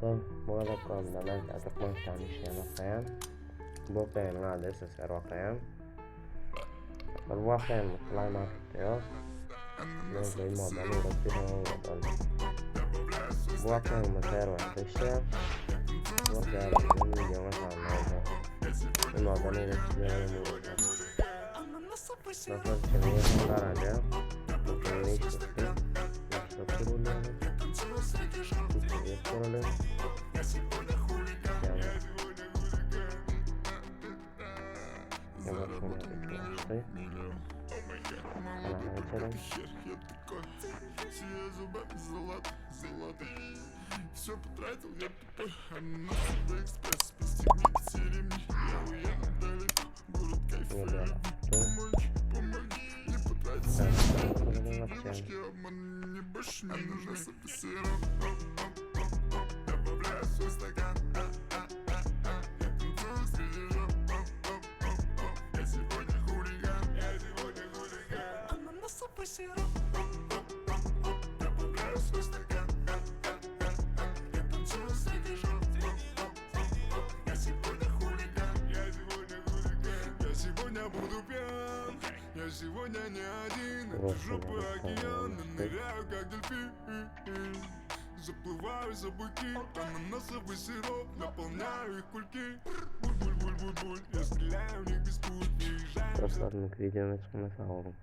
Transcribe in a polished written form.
Dostlar, bu kadar programda ben Atakman işleyen vakayam. Bu benim adı SSR vakayam. Bir vakayam Fly Market'te yok. Ben de modan uğraşıyorum. Bu vakayamı serverda işleyen. Bu serverda milyona kalmaydı. Ben modan uğraşıyorum. Dostlar, şimdi yakınlar alacağım. Bu konuda iş yapayım. Nasıl kuruluyorum? Kuruluyorum. Все потратил, я тупой, а на себя экспресс. Пристегните ремни, я далеко. Город кайфует, помоги, не потратить. Девушки обман, не больше не нужно саписировать. Добавляю свой стакан. Я танцую среди жопа. Я сегодня хулиган. Ананасовый сироп. Добавляю свой стакан. Я танцую среди жопа. Я сегодня хулиган. Я сегодня буду пьян. Я сегодня не один. Это жопа океан. Ныряю как дельфин. Заплываю за буки. Ананасовый сироп. Наполняю их кульки. Буль-буль-буль-буль-буль. Я стреляю в них без пуль. Dostlar, videomu çıkmasa oğlum.